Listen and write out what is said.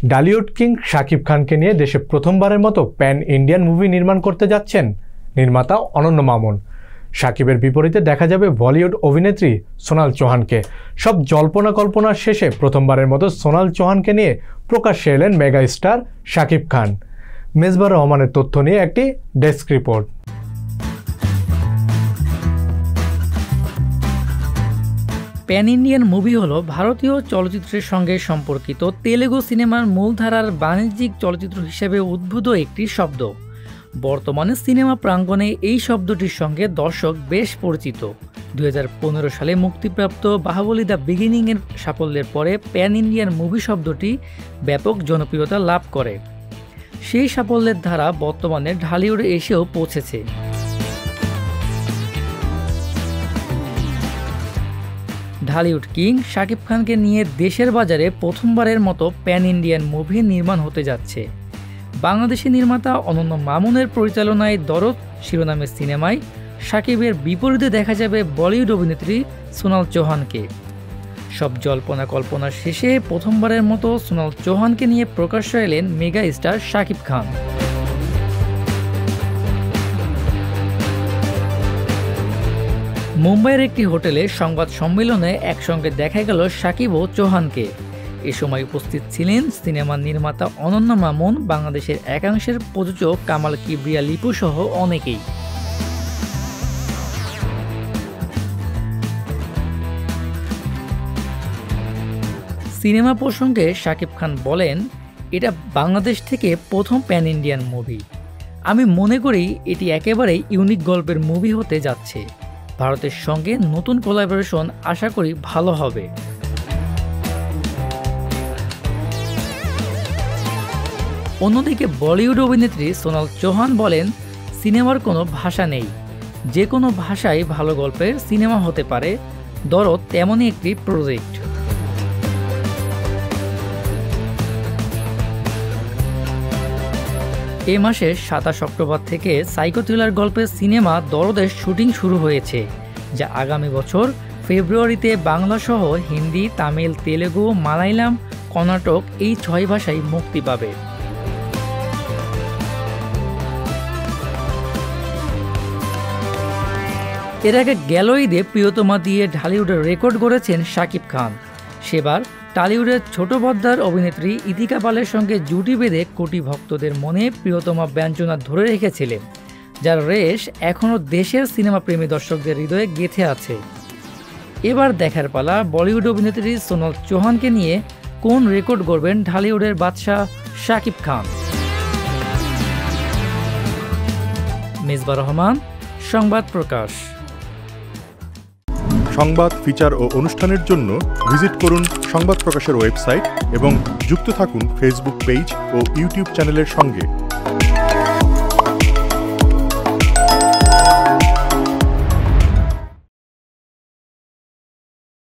Dhallywood king Shakib খানকে নিয়ে দেশে প্রথমবারের মতো প্যান ইন্ডিয়ান মুভি নির্মাণ করতে যাচ্ছেন নির্মাতা অনন্য মামুন। শাকিবের বিপরীতে দেখা যাবে বলিউড অভিনেত্রী সোনাল চৌহানকে। সব জল্পনা কল্পনার শেষে প্রথমবারের মতো সোনাল চৌহানকে নিয়ে প্রকাশ্যে এলেন মেগা স্টার শাকিব খান। মেজবাহ রহমানের তথ্য নিয়ে একটি desk report. Pan Indian movie হলো ভারতীয় চলচ্চিত্রের সঙ্গে সম্পর্কিত তেলুগু সিনেমার মূলধারার বাণিজ্যিক চলচ্চিত্র হিসেবে উদ্ভূত একটি শব্দ। বর্তমানে সিনেমা প্রাঙ্গণে এই শব্দটির সঙ্গে দর্শক বেশ পরিচিত। 2015 সালে মুক্তিপ্রাপ্ত বাহুবলী দ্য বিগিনিংয়ের সাফল্যের পরে প্যান ইন্ডিয়ান মুভি শব্দটি ব্যাপক জনপ্রিয়তা লাভ করে। সেই সাফল্যের ধারা বর্তমানে ঢালিউডে এসেও পৌঁছেছে। ঢালিউড কিং শাকিব খানকে নিয়ে দেশের বাজারে প্রথমবারের মতো প্যান ইন্ডিয়ান মুভি নির্মাণ হতে যাচ্ছে। বাংলাদেশি নির্মাতা অনন্য মামুনের পরিচালনায় দরদ শিরোনামের সিনেমায় শাকিবের বিপরীতে দেখা যাবে বলিউড অভিনেত্রী সোনাল চৌহানকে। সব জল্পনা কল্পনার শেষে প্রথমবারের মতো সোনাল চৌহানকে নিয়ে প্রকাশ্যে এলেন মেগা স্টার শাকিব খান। মুম্বাইয়ের একটি হোটেলে সংবাদ সম্মেলনে একসঙ্গে দেখা গেল শাকিব ও চৌহানকে। এ সময় উপস্থিত ছিলেন সিনেমার নির্মাতা অনন্য মামুন, বাংলাদেশের একাংশের প্রযোজক কামাল কিবরিয়া লিপু সহ অনেকেই। সিনেমা প্রসঙ্গে শাকিব খান বলেন, এটা বাংলাদেশ থেকে প্রথম প্যান ইন্ডিয়ান মুভি। আমি মনে করি এটি একেবারেই ইউনিক গল্পের মুভি হতে যাচ্ছে। ভারতের সঙ্গে নতুন কোলাবোরেশন আশা করি ভালো হবে। অন্যদিকে বলিউড অভিনেত্রী সোনাল চৌহান বলেন, সিনেমার কোনো ভাষা নেই, যে কোনো ভাষায় ভালো গল্পের সিনেমা হতে পারে। দরদ তেমনই একটি প্রজেক্ট। এ মাসের 27 অক্টোবর থেকে সাইকো থ্রিলার গল্পের সিনেমা দরদের শুটিং শুরু হয়েছে, যা আগামী বছর ফেব্রুয়ারিতে বাংলাসহ হিন্দি, তামিল, তেলেগু, মালায়ালাম, কর্ণাটক এই 6 ভাষায় মুক্তি পাবে। এর আগে গেল ঈদে প্রিয়তমা দিয়ে ঢালিউডের রেকর্ড গড়েছেন শাকিব খান। সেবার টলিউডের ছোট পর্দার অভিনেত্রী ইতিকা পালের সঙ্গে জুটি বেঁধে কোটি ভক্তদের মনে প্রিয়তমা ব্যঞ্জনা ধরে রেখেছিলেন, যার রেশ এখনও দেশের সিনেমাপ্রেমী দর্শকদের হৃদয়ে গেঁথে আছে। এবার দেখার পালা বলিউড অভিনেত্রী সোনাল চৌহানকে নিয়ে কোন রেকর্ড গড়বেন ঢালিউডের বাদশাহ শাকিব খান। মেজবাহ রহমান, সংবাদ প্রকাশ। সংবাদ, ফিচার ও অনুষ্ঠানের জন্য ভিজিট করুন সংবাদ প্রকাশের ওয়েবসাইট এবং যুক্ত থাকুন ফেসবুক পেজ ও ইউটিউব চ্যানেলের সঙ্গে।